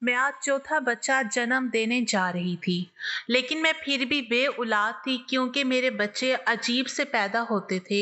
मैं आज चौथा बच्चा जन्म देने जा रही थी, लेकिन मैं फिर भी बेऔलाद थी क्योंकि मेरे बच्चे अजीब से पैदा होते थे,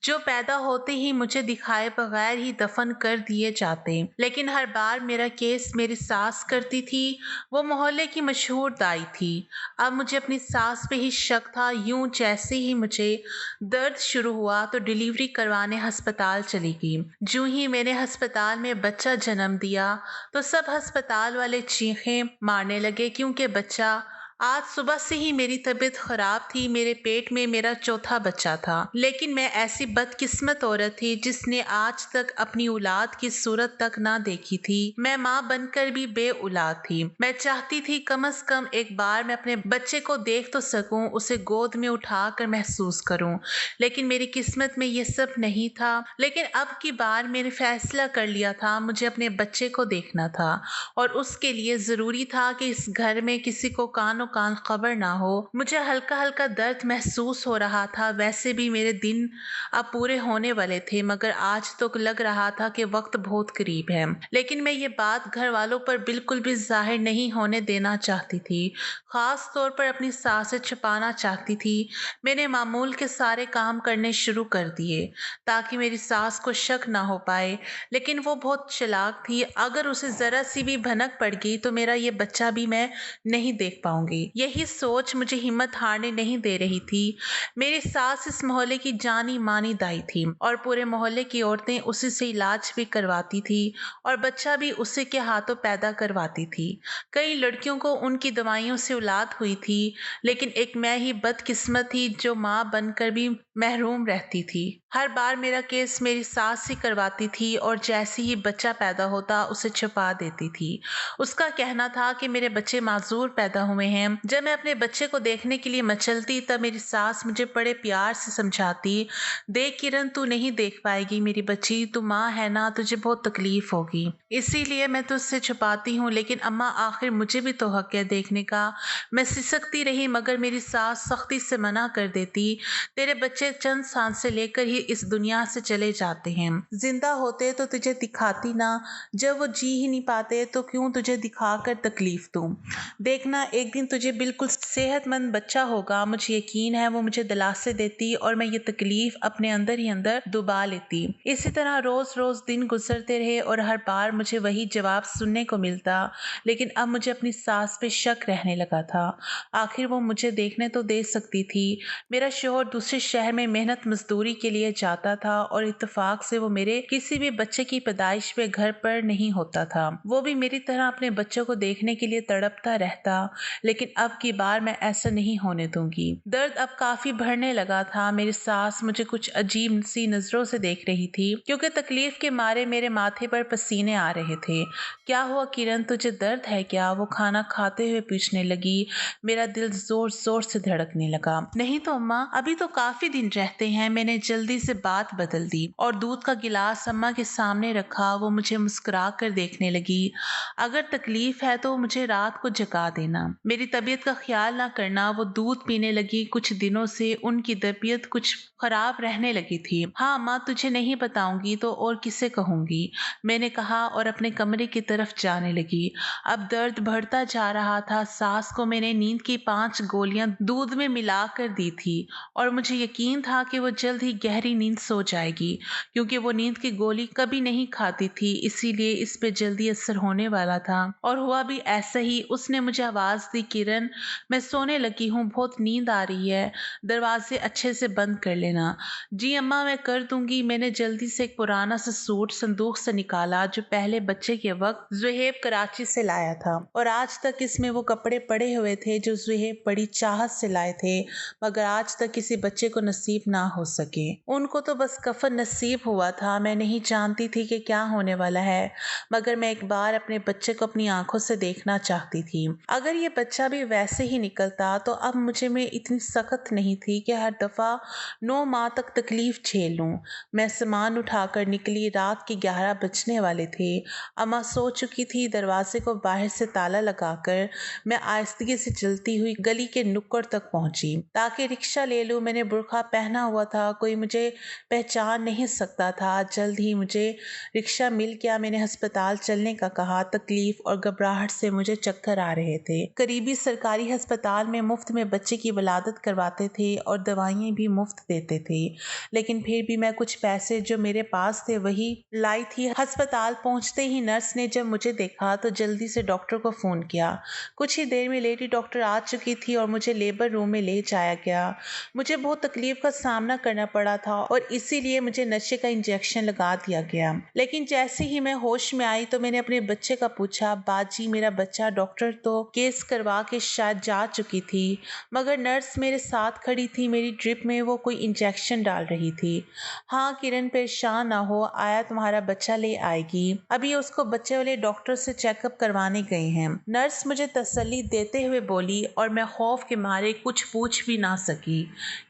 जो पैदा होते ही मुझे दिखाए बगैर ही दफन कर दिए जाते। लेकिन हर बार मेरा केस मेरी सास करती थी, वो मोहल्ले की मशहूर दाई थी। अब मुझे अपनी सास पे ही शक था। यूं जैसे ही मुझे दर्द शुरू हुआ तो डिलीवरी करवाने अस्पताल चली गई। जूं ही मैंने अस्पताल में बच्चा जन्म दिया तो सब अस्पताल वाले चीखें मारने लगे क्योंकि बच्चा आज सुबह से ही मेरी तबीयत खराब थी। मेरे पेट में मेरा चौथा बच्चा था, लेकिन मैं ऐसी बदकिस्मत औरत थी जिसने आज तक अपनी औलाद की सूरत तक ना देखी थी। मैं माँ बनकर भी बेऔलाद थी। मैं चाहती थी कम से कम एक बार मैं अपने बच्चे को देख तो सकूं, उसे गोद में उठाकर महसूस करूं, लेकिन मेरी किस्मत में ये सब नहीं था। लेकिन अब की बार मैंने फैसला कर लिया था, मुझे अपने बच्चे को देखना था और उसके लिए जरूरी था कि इस घर में किसी को कानो कान खबर ना हो। मुझे हल्का हल्का दर्द महसूस हो रहा था। वैसे भी मेरे दिन अब पूरे होने वाले थे, मगर आज तो लग रहा था कि वक्त बहुत करीब है। लेकिन मैं ये बात घर वालों पर बिल्कुल भी जाहिर नहीं होने देना चाहती थी, खास तौर पर अपनी सास से छुपाना चाहती थी। मैंने मामूल के सारे काम करने शुरू कर दिए ताकि मेरी सास को शक ना हो पाए, लेकिन वो बहुत चालाक थी। अगर उसे जरा सी भी भनक पड़ गई तो मेरा ये बच्चा भी मैं नहीं देख पाऊंगी। यही सोच मुझे हिम्मत हारने नहीं दे रही थी। मेरी सास इस मोहल्ले की जानी मानी दाई थी और पूरे मोहल्ले की औरतें उसी से इलाज भी करवाती थी और बच्चा भी उसी के हाथों पैदा करवाती थी। कई लड़कियों को उनकी दवाइयों से औलाद हुई थी, लेकिन एक मैं ही बदकिस्मत थी जो माँ बनकर भी महरूम रहती थी। हर बार मेरा केस मेरी सास ही करवाती थी और जैसे ही बच्चा पैदा होता उसे छुपा देती थी। उसका कहना था कि मेरे बच्चे माजूर पैदा हुए हैं। जब मैं अपने बच्चे को देखने के लिए मचलती तब मेरी सास मुझे बड़े प्यार से समझाती, देख किरण, तू नहीं देख पाएगी मेरी बच्ची, तू माँ है ना, तुझे बहुत तकलीफ होगी, इसीलिए मैं तुझसे छुपाती हूँ। लेकिन अम्मा, आखिर मुझे भी तो हक है देखने का। मैं सिसकती रही मगर मेरी सास सख्ती से मना कर देती। तेरे बच्चे चंद सांसें लेकर ही इस दुनिया से चले जाते हैं। जिंदा होते तो तुझे दिखाती ना, जब वो जी ही नहीं पाते तो क्यों तुझे दिखाकर तकलीफ दूं। देखना, एक दिन तुझे बिल्कुल सेहतमंद बच्चा होगा, मुझे यकीन है, वो मुझे दिलासे देती और मैं ये तकलीफ अपने अंदर ही अंदर दबा लेती। इसी तरह रोज रोज दिन गुजरते रहे और हर बार मुझे वही जवाब सुनने को मिलता। लेकिन अब मुझे अपनी सास पे शक रहने लगा था। आखिर वो मुझे देखने तो दे सकती थी। मेरा शोहर दूसरे शहर में मेहनत मजदूरी के लिए जाता था और इत्तेफाक से वो मेरे किसी भी बच्चे की पैदाइश पे घर पर नहीं होता था। वो भी मेरी तरह अपने बच्चों को देखने के लिए तड़पता रहता। लेकिन अब की बार मैं ऐसा नहीं होने दूंगी। दर्द अब काफी बढ़ने लगा था। मेरी सास मुझे कुछ अजीब सी नजरों से देख रही थी क्योंकि तकलीफ के मारे मेरे माथे पर पसीने आ रहे थे। क्या हुआ किरण, तुझे दर्द है क्या? वो खाना खाते हुए पूछने लगी। मेरा दिल जोर जोर से धड़कने लगा। नहीं तो अम्मा, अभी तो काफी दिन रहते हैं। मैंने जल्दी से बात बदल दी और दूध का गिलास अम्मा के सामने रखा। वो मुझे मुस्कुरा कर देखने लगी। अगर तकलीफ है तो मुझे रात को जगा देना, मेरी तबीयत का ख्याल ना करना। वो दूध पीने लगी। कुछ दिनों से उनकी तबीयत कुछ खराब रहने लगी थी। हाँ अम्मा, तुझे नहीं बताऊंगी तो और किसे कहूंगी, मैंने कहा और अपने कमरे की तरफ जाने लगी। अब दर्द बढ़ता जा रहा था। सास को मैंने नींद की 5 गोलियां दूध में मिला कर दी थी और मुझे यकीन था कि वो जल्द ही गहरी नींद सो जाएगी, क्योंकि वो नींद की गोली कभी नहीं खाती थी, इसीलिए इस पे जल्दी असर होने वाला था। और हुआ भी ऐसा ही। उसने मुझे आवाज दी, किरण, मैं सोने लगी हूँ, बहुत नींद आ रही है, दरवाजे अच्छे से बंद कर लेना। जी अम्मा, मैं कर दूंगी। मैंने जल्दी से एक पुराना सा सूट संदूक से निकाला जो पहले बच्चे के वक्त जुहेब कराची से लाया था, और आज तक इसमें वो कपड़े पड़े हुए थे जो जुहेब बड़ी चाहत से लाए थे, मगर आज तक किसी बच्चे को नसीब ना हो सके। उनको तो बस कफन नसीब हुआ था। मैं नहीं जानती थी कि क्या होने वाला है, मगर मैं एक बार अपने बच्चे को अपनी आंखों से देखना चाहती थी। अगर ये बच्चा भी वैसे ही निकलता तो अब मुझे में इतनी सख्त नहीं थी कि हर दफा 9 माह तक तकलीफ झेल लूं। मैं सामान उठाकर निकली। रात के 11 बजने वाले थे। अम्मा सो चुकी थी। दरवाजे को बाहर से ताला लगाकर मैं आहिस्तगी से चलती हुई गली के नुक्कड़ तक पहुंची ताकि रिक्शा ले लूं। मैंने बुर्का पहना हुआ था, कोई मुझे मुझे पहचान नहीं सकता था। जल्द ही मुझे रिक्शा मिल गया। मैंने अस्पताल चलने का कहा। तकलीफ और घबराहट से मुझे चक्कर आ रहे थे। करीबी सरकारी अस्पताल में मुफ्त में बच्चे की वलादत करवाते थे और दवाइयाँ भी मुफ्त देते थे, लेकिन फिर भी मैं कुछ पैसे जो मेरे पास थे वही लाई थी। अस्पताल पहुंचते ही नर्स ने जब मुझे देखा तो जल्दी से डॉक्टर को फ़ोन किया। कुछ ही देर में लेडी डॉक्टर आ चुकी थी और मुझे लेबर रूम में ले जाया गया। मुझे बहुत तकलीफ का सामना करना पड़ा था और इसीलिए मुझे नशे का इंजेक्शन लगा दिया गया। लेकिन जैसे ही मैं होश में आई तो मैंने अपने बच्चे का पूछा, बाजी मेरा बच्चा। डॉक्टर तो केस करवा के शायद जा चुकी थी, मगर नर्स मेरे साथ खड़ी थी। मेरी ड्रिप में वो कोई इंजेक्शन डाल रही थी। हाँ किरण, परेशान ना हो, आया तुम्हारा बच्चा ले आएगी। अभी उसको बच्चे वाले डॉक्टर से चेकअप करवाने गए हैं, नर्स मुझे तसल्ली देते हुए बोली। और मैं खौफ के मारे कुछ पूछ भी ना सकी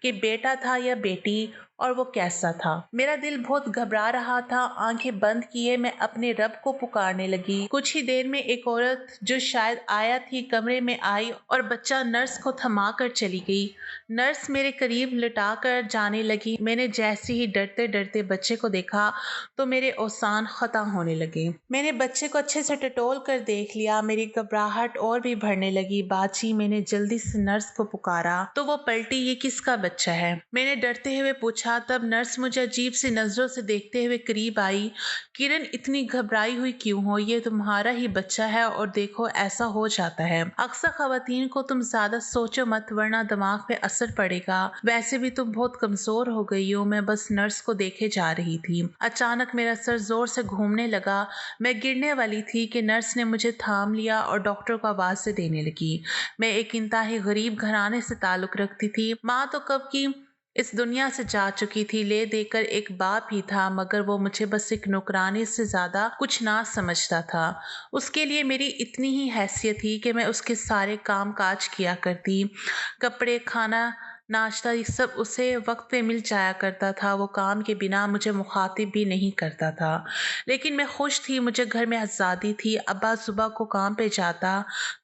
कि बेटा था या बेटी और वो कैसा था। मेरा दिल बहुत घबरा रहा था। आंखें बंद किए मैं अपने रब को पुकारने लगी। कुछ ही देर में एक औरत जो शायद आया थी कमरे में आई और बच्चा नर्स को थमा कर चली गई। नर्स मेरे करीब लिटा कर जाने लगी। मैंने जैसे ही डरते डरते बच्चे को देखा तो मेरे औसान खत्म होने लगे। मैंने बच्चे को अच्छे से टटोल कर देख लिया। मेरी घबराहट और भी बढ़ने लगी। बाची, मैंने जल्दी से नर्स को पुकारा तो वो पलटी, ये किसका बच्चा है? मैंने डरते हुए पूछा। तब नर्स मुझे अजीब सी नजरों से देखते हुए करीब आई। किरण, इतनी घबराई हुई क्यों हो? ये तुम्हारा ही बच्चा है और देखो ऐसा हो जाता है। अक्सर खवातीन को तुम ज्यादा सोचो मत वरना दिमाग पे असर पड़ेगा। वैसे भी तुम बहुत कमजोर हो गई हो। मैं बस नर्स को देखे जा रही थी। अचानक मेरा सर जोर से घूमने लगा। मैं गिरने वाली थी कि नर्स ने मुझे थाम लिया और डॉक्टर को आवाज़ें देने लगी। मैं एक इंतहाई गरीब घराने से ताल्लुक रखती थी। माँ तो कब की इस दुनिया से जा चुकी थी। ले देकर एक बाप ही था, मगर वो मुझे बस एक नौकरानी से ज्यादा कुछ ना समझता था। उसके लिए मेरी इतनी ही हैसियत थी कि मैं उसके सारे काम काज किया करती। कपड़े, खाना, नाश्ता, ये सब उसे वक्त पे मिल जाया करता था। वो काम के बिना मुझे मुखातिब भी नहीं करता था। लेकिन मैं खुश थी, मुझे घर में आज़ादी थी। अब्बा सुबह को काम पे जाता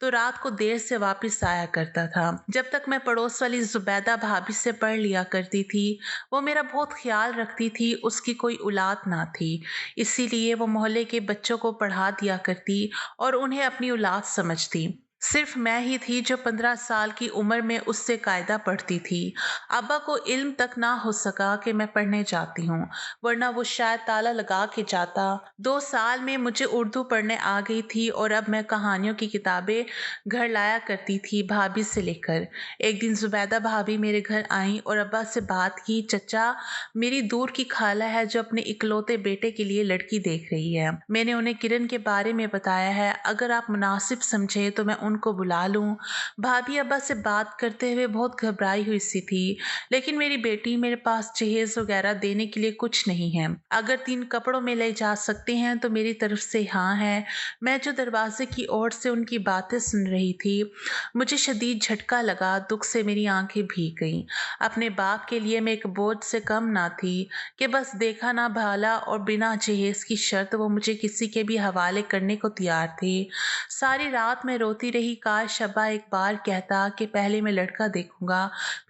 तो रात को देर से वापस आया करता था। जब तक मैं पड़ोस वाली जुबैदा भाभी से पढ़ लिया करती थी। वो मेरा बहुत ख्याल रखती थी। उसकी कोई औलाद ना थी, इसीलिए वो मोहल्ले के बच्चों को पढ़ा दिया करती और उन्हें अपनी औलाद समझती। सिर्फ मैं ही थी जो 15 साल की उम्र में उससे कायदा पढ़ती थी। अब्बा को इल्म तक ना हो सका कि मैं पढ़ने जाती हूँ, वरना वो शायद ताला लगा के जाता। 2 साल में मुझे उर्दू पढ़ने आ गई थी और अब मैं कहानियों की किताबें घर लाया करती थी भाभी से लेकर। एक दिन जुबैदा भाभी मेरे घर आई और अब्बा से बात की। चचा, मेरी दूर की खाला है जो अपने इकलौते बेटे के लिए लड़की देख रही है। मैंने उन्हें किरण के बारे में बताया है। अगर आप मुनासिब समझे तो मैं उनको बुला लूं। भाभी अब्बा से बात करते हुए बहुत घबराई हुई सी थी। लेकिन मेरी बेटी, मेरे पास जहेज वगैरह देने के लिए कुछ नहीं है। अगर 3 कपड़ों में ले जा सकते हैं तो मेरी तरफ से हाँ है। मैं जो दरवाजे की ओर से उनकी बातें सुन रही थी, मुझे शदीद झटका लगा। दुख से मेरी आंखें भीग गईं। अपने बाप के लिए मैं एक बोझ से कम ना थी कि बस देखा ना भाला और बिना जहेज की शर्त वो मुझे किसी के भी हवाले करने को तैयार थे। सारी रात मैं रोती रही। काश अब्बा एक बार कहता कि पहले मैं लड़का देखूंगा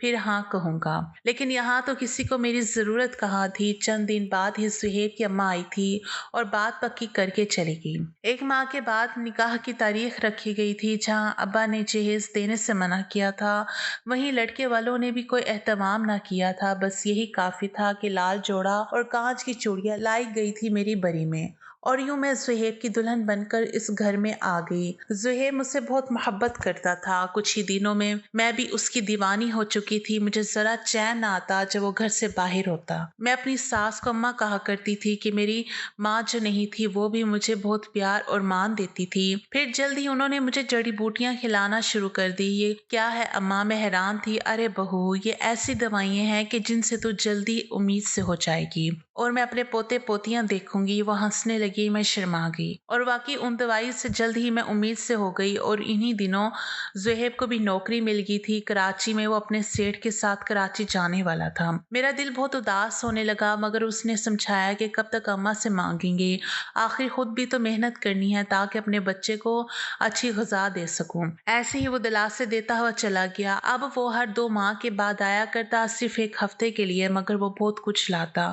फिर हाँ कहूंगा। लेकिन यहाँ तो किसी को मेरी ज़रूरत कहाँ थी। चंद दिन बाद ही सुहेब की अम्मा आई थी और बात पक्की करके चली गई। 1 माह के बाद निकाह की तारीख रखी गई थी। जहाँ अब्बा ने जहेज देने से मना किया था, वहीं लड़के वालों ने भी कोई एहतमाम ना किया था। बस यही काफ़ी था कि लाल जोड़ा और कांच की चूड़ियाँ लाई गई थी मेरी बरी में, और यूं मैं ज़ुहैब की दुल्हन बनकर इस घर में आ गई। ज़ुहैब मुझसे बहुत मोहब्बत करता था। कुछ ही दिनों में मैं भी उसकी दीवानी हो चुकी थी। मुझे ज़रा चैन ना आता जब वो घर से बाहर होता। मैं अपनी सास को अम्मा कहा करती थी कि मेरी माँ जो नहीं थी वो भी मुझे बहुत प्यार और मान देती थी। फिर जल्द ही उन्होंने मुझे जड़ी बूटियाँ खिलाना शुरू कर दी। ये क्या है अम्मा? मैं हैरान थी। अरे बहू, ये ऐसी दवाइयाँ हैं कि जिनसे तू जल्दी उम्मीद से हो जाएगी और मैं अपने पोते पोतियाँ देखूंगी। वो हंसने लगी मैं शर्मा गई। और वाकई उन दवाई से जल्द ही मैं उम्मीद से हो गई और इन्हीं दिनों ज़ुहैब को भी नौकरी मिल गई थी कराची में। वो अपने सेठ के साथ कराची जाने वाला था। मेरा दिल बहुत उदास होने लगा, मगर उसने समझाया कि कब तक अम्मा से मांगेंगे, आखिर खुद भी तो मेहनत करनी है ताकि अपने बच्चे को अच्छी ग़िज़ा दे सकूं। ऐसे ही वो दिलासे देता हुआ चला गया। अब वो हर 2 माह के बाद आया करता, सिर्फ 1 हफ्ते के लिए, मगर वो बहुत कुछ लाता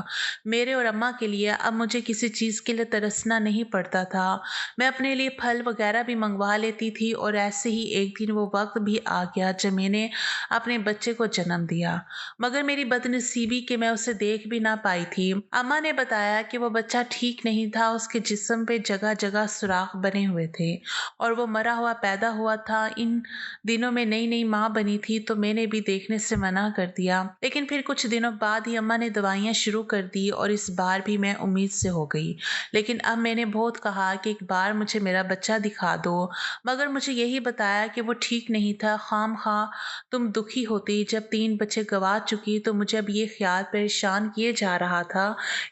मेरे और अम्मा के लिए। अब मुझे किसी चीज़ के लिए तरसना नहीं पड़ता था। मैं अपने लिए फल वगैरह भी मंगवा लेती थी। और ऐसे ही एक दिन वो वक्त भी आ गया जब मैंने अपने बच्चे को जन्म दिया, मगर मेरी बदनसीबी कि मैं उसे देख भी ना पाई थी। अम्मा ने बताया कि वो बच्चा ठीक नहीं था, उसके जिस्म पे जगह जगह सुराख बने हुए थे और वो मरा हुआ पैदा हुआ था। इन दिनों में नई नई माँ बनी थी तो मैंने भी देखने से मना कर दिया, लेकिन फिर कुछ दिनों बाद ही अम्मा ने दवाइयाँ शुरू कर दी और इस बार भी मैं उम्मीद से हो गई। लेकिन अब मैंने बहुत कहा कि एक बार मुझे मेरा बच्चा दिखा दो, मगर मुझे यही बताया कि वो ठीक नहीं था। खाम खा तुम दुखी होती। जब 3 बच्चे गवा चुकी तो मुझे अब ये ख्याल परेशान किए जा रहा था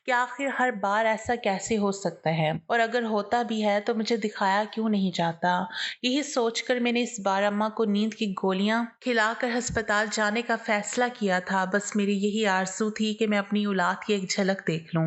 कि आखिर हर बार ऐसा कैसे हो सकता है, और अगर होता भी है तो मुझे दिखाया क्यों नहीं जाता। यही सोचकर मैंने इस बार अम्मा को नींद की गोलियां खिलाकर अस्पताल जाने का फैसला किया था। बस मेरी यही आरज़ू थी कि मैं अपनी औलाद की एक झलक देख लूं,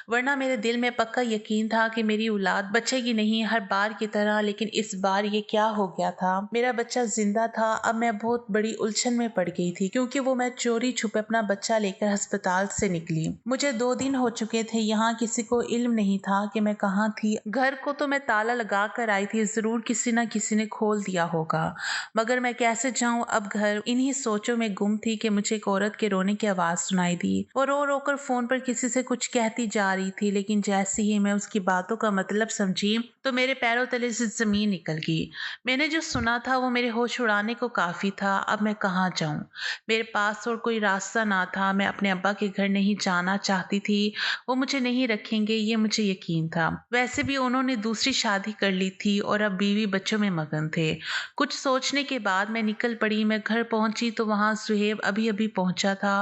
वरना मेरे दिल में पक्का यकीन था कि मेरी औलाद बचेगी नहीं हर बार की तरह। लेकिन इस बार ये क्या हो गया था? मेरा बच्चा जिंदा था। अब मैं बहुत बड़ी उलझन में पड़ गई थी, क्योंकि वो मैं चोरी छुपे अपना बच्चा लेकर अस्पताल से निकली। मुझे 2 दिन हो चुके थे। यहाँ किसी को इल्म नहीं था कि मैं कहाँ थी। घर को तो मैं ताला लगा कर आई थी, जरूर किसी न किसी ने खोल दिया होगा, मगर मैं कैसे जाऊं अब घर? इन्हीं सोचों में गुम थी कि मुझे एक औरत के रोने की आवाज सुनाई दी। वो रो रो कर फोन पर किसी से कुछ कहती जा रही थी, लेकिन जैसे ही मैं उसकी बातों का मतलब समझी तो मेरे पैरों तले से जमीन निकल गई। मैंने जो सुना था वो मेरे होश उड़ाने को काफी था। अब मैं कहाँ जाऊं? मेरे पास और कोई रास्ता ना था। मैं अपने अब्बा के घर नहीं जाना चाहती थी, वो मुझे नहीं रखेंगे ये मुझे यकीन था। वैसे भी उन्होंने दूसरी शादी कर ली थी और अब बीवी बच्चों में मगन थे। कुछ सोचने के बाद मैं निकल पड़ी। मैं घर पहुंची तो वहां ज़ुहैब अभी अभी पहुंचा था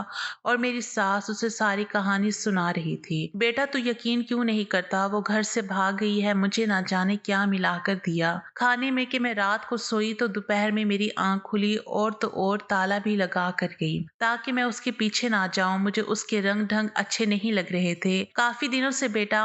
और मेरी सास उसे सारी कहानी सुना रही थी। बेटा तू यकीन क्यों नहीं करता, वो घर से भाग गई है, मुझे ना जाने क्या मिलाकर दिया खाने में कि मैं रात को सोई तो दोपहर में मेरी आंख खुली और तो और ताला भी लगा कर गई ताकि मैं उसके पीछे ना जाऊं। मुझे उसके रंग ढंग अच्छे नहीं लग रहे थे। काफी दिनों से बेटा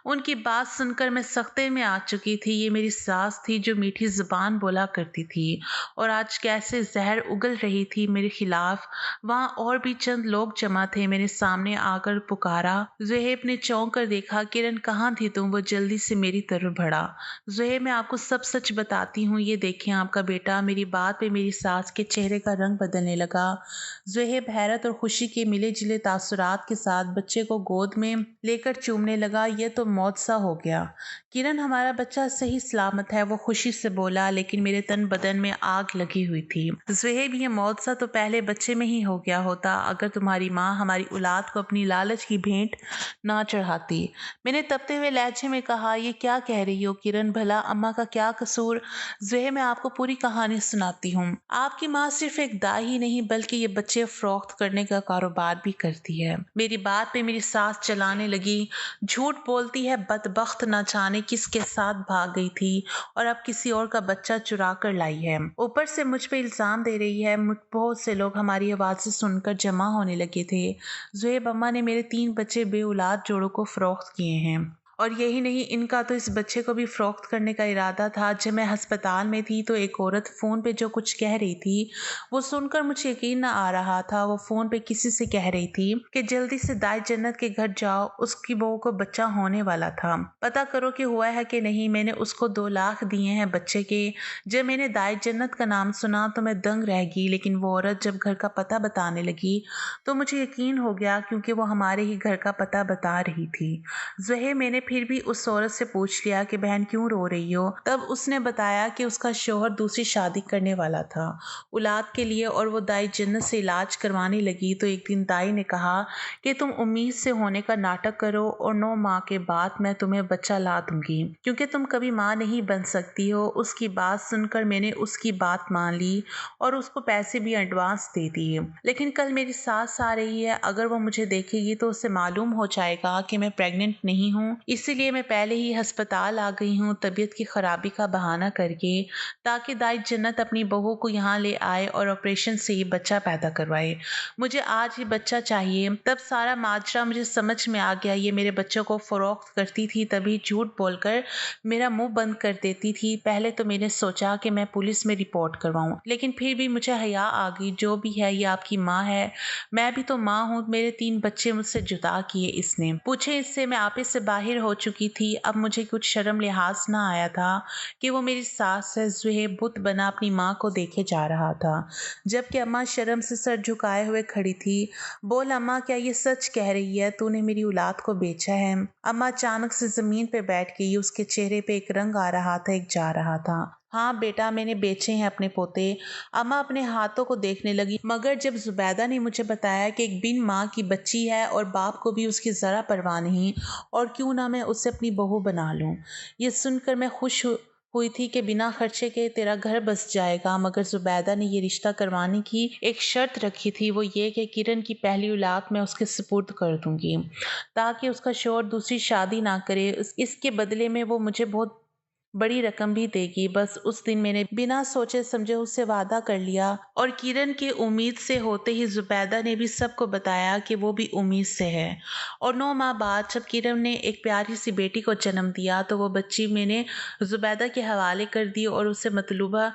उनकी बात सुनकर मैं सख्ते में आ चुकी थी। ये मेरी सास थी जो मीठी जुबान बोला करती थी और आज कैसे जहर उगल रही थी मेरे खिलाफ। वहां और भी चंद लोग जमा थे। मेरे सामने आकर पुकारा। ज़ुहैब ने चौंक कर देखा। किरण कहाँ थी तुम? वो जल्दी से मेरी तरफ बढ़ा। ज़ुहैब मैं आपको सब सच बताती हूँ, ये देखें आपका बेटा। मेरी बात पे मेरी सास के चेहरे का रंग बदलने लगा। ज़ुहैब हैरत और खुशी के मिले जुले तासुरात के साथ बच्चे को गोद में लेकर चूमने लगा। यह तो मौत सा हो गया। किरण हमारा बच्चा सही सलामत है, वो खुशी से बोला, लेकिन मेरे तन बदन में आग लगी हुई थी। ज़ुहैब ये मौत सा तो पहले बच्चे में ही हो गया होता अगर तुम्हारी माँ हमारी औलाद को अपनी लालच की भेंट ना चढ़ाती। मैंने तपते हुए लहजे में कहा, ये क्या कह रही हो किरण? भला अम्मा का क्या कसूर? ज़ुहैब मैं आपको पूरी कहानी सुनाती हूँ। आपकी माँ सिर्फ एक दाई ही नहीं बल्कि ये बच्चे फरोख्त करने का कारोबार भी करती है। मेरी बात पे मेरी सास चलाने लगी। झूठ बोलती है, बदबख्त न जाने किसके साथ भाग गई थी और अब किसी और का बच्चा चुरा कर लाई है। ऊपर से मुझ पे इल्जाम दे रही है। बहुत से लोग हमारी आवाज़ें सुनकर जमा होने लगे थे। ज़ुहैब अम्मा ने मेरे 3 बच्चे बे औलाद जोड़ों को फरोख्त किए हैं, और यही नहीं इनका तो इस बच्चे को भी फरोख्त करने का इरादा था। जब मैं अस्पताल में थी तो एक औरत फ़ोन पे जो कुछ कह रही थी वो सुनकर मुझे यकीन ना आ रहा था। वो फ़ोन पे किसी से कह रही थी कि जल्दी से दाई जन्नत के घर जाओ, उसकी बहू को बच्चा होने वाला था, पता करो कि हुआ है कि नहीं। मैंने उसको 2 लाख दिए हैं बच्चे के। जब मैंने दाई जन्नत का नाम सुना तो मैं दंग रह गई, लेकिन वो औरत जब घर का पता बताने लगी तो मुझे यकीन हो गया, क्योंकि वो हमारे ही घर का पता बता रही थी। ज़ुहैब मैंने फिर भी उस औरत से पूछ लिया कि बहन क्यों रो रही हो? तब उसने बताया कि उसका शौहर दूसरी शादी करने वाला था औलाद के लिए और वो दाई जन्नत से इलाज करवाने लगी। तो एक दिन दाई ने कहा कि तुम उम्मीद से होने का नाटक करो और 9 माह के बाद मैं तुम्हें बच्चा ला दूंगी, क्योंकि तुम कभी माँ नहीं बन सकती हो। उसकी बात सुनकर मैंने उसकी बात मान ली और उसको पैसे भी एडवांस दे दिए। लेकिन कल मेरी सास आ रही है, अगर वो मुझे देखेगी तो उसे मालूम हो जाएगा कि मैं प्रेग्नेंट नहीं हूँ, इसीलिए मैं पहले ही अस्पताल आ गई हूँ तबीयत की खराबी का बहाना करके, ताकि दाई जन्नत अपनी बहू को यहाँ ले आए और ऑपरेशन से ही बच्चा पैदा करवाए। मुझे आज ही बच्चा चाहिए। तब सारा माजरा मुझे समझ में आ गया। ये मेरे बच्चों को फ़रोख्त करती थी, तभी झूठ बोलकर मेरा मुंह बंद कर देती थी। पहले तो मैंने सोचा कि मैं पुलिस में रिपोर्ट करवाऊं, लेकिन फिर भी मुझे हया आ गई। जो भी है, ये आपकी माँ है, मैं भी तो माँ हूँ। मेरे 3 बच्चे मुझसे जुदा किए इसने। पूछे इससे, मैं आपे से बाहर हो चुकी थी। अब मुझे कुछ शर्म लिहाज ना आया था कि वो मेरी सास है। ज़ुहैब बुत बना अपनी माँ को देखे जा रहा था, जबकि अम्मा शर्म से सर झुकाए हुए खड़ी थी। बोल अम्मा, क्या ये सच कह रही है? तूने मेरी औलाद को बेचा है? अम्मा अचानक से जमीन पे बैठ गई। उसके चेहरे पे एक रंग आ रहा था, एक जा रहा था। हाँ बेटा, मैंने बेचे हैं अपने पोते। अम्मा अपने हाथों को देखने लगी, मगर जब जुबैदा ने मुझे बताया कि एक बिन माँ की बच्ची है और बाप को भी उसकी ज़रा परवाह नहीं, और क्यों ना मैं उसे अपनी बहू बना लूँ। ये सुनकर मैं खुश हुई थी कि बिना खर्चे के तेरा घर बस जाएगा। मगर जुबैदा ने ये रिश्ता करवाने की एक शर्त रखी थी, वो ये कि किरण की पहली औलाद मैं उसके सुपुर्द कर दूंगी, ताकि उसका शौहर दूसरी शादी ना करे। इसके बदले में वो मुझे बहुत बड़ी रकम भी देगी। बस उस दिन मैंने बिना सोचे समझे उससे वादा कर लिया, और किरण की उम्मीद से होते ही जुबैदा ने भी सबको बताया कि वो भी उम्मीद से है। और 9 माह बाद जब किरण ने एक प्यारी सी बेटी को जन्म दिया, तो वो बच्ची मैंने जुबैदा के हवाले कर दी और उससे मतलूबा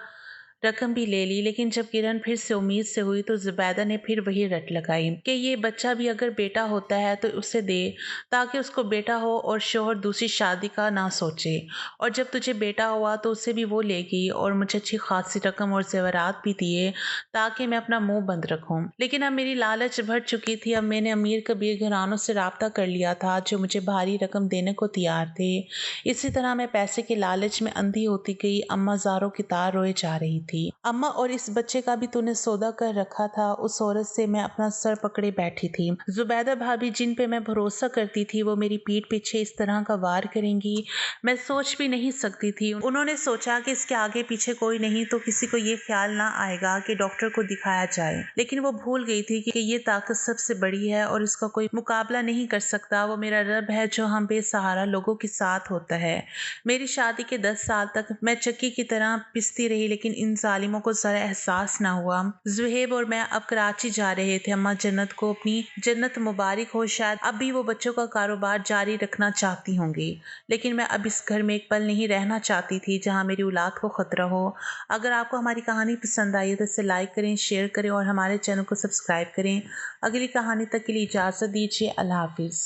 रकम भी ले ली। लेकिन जब किरण फिर से उम्मीद से हुई, तो जुबैदा ने फिर वही रट लगाई कि ये बच्चा भी अगर बेटा होता है तो उसे दे, ताकि उसको बेटा हो और शौहर दूसरी शादी का ना सोचे। और जब तुझे बेटा हुआ तो उसे भी वो लेगी, और मुझे अच्छी खासी रकम और जेवरात भी दिए, ताकि मैं अपना मुंह बंद रखूं। लेकिन अब मेरी लालच भर चुकी थी। अब मैंने अमीर कबीर घरानों से राब्ता कर लिया था, जो मुझे भारी रकम देने को तैयार थे। इसी तरह मैं पैसे के लालच में अंधी होती गई। अम्मा ज़ारों की तार रोए जा रही थी। अम्मा, और इस बच्चे का भी तूने सौदा कर रखा था? उस औरत से मैं अपना सर पकड़े बैठी थी। जुबैदा भाभी, जिन पे मैं भरोसा करती थी, वो मेरी पीठ पीछे इस तरह का वार करेंगी, मैं सोच भी नहीं सकती थी। उन्होंने सोचा कि इसके आगे पीछे कोई नहीं तो किसी को ये ख्याल ना आएगा कि डॉक्टर को दिखाया जाए। लेकिन वो भूल गई थी कि ये ताकत सबसे बड़ी है और इसका कोई मुकाबला नहीं कर सकता। वो मेरा रब है जो हम बेसहारा लोगों के साथ होता है। मेरी शादी के 10 साल तक मैं चक्की की तरह पिसती रही, लेकिन इन जालिमों को जरा एहसास ना हुआ। जुहेब और मैं अब कराची जा रहे थे। अम्मा जन्नत को अपनी जन्नत मुबारक हो। शायद अब भी वो बच्चों का कारोबार जारी रखना चाहती होंगी, लेकिन मैं अब इस घर में एक पल नहीं रहना चाहती थी जहां मेरी औलाद को खतरा हो। अगर आपको हमारी कहानी पसंद आई तो इसे लाइक करें, शेयर करें और हमारे चैनल को सब्सक्राइब करें। अगली कहानी तक के लिए इजाज़त दीजिए। अल्लाह हाफिज़।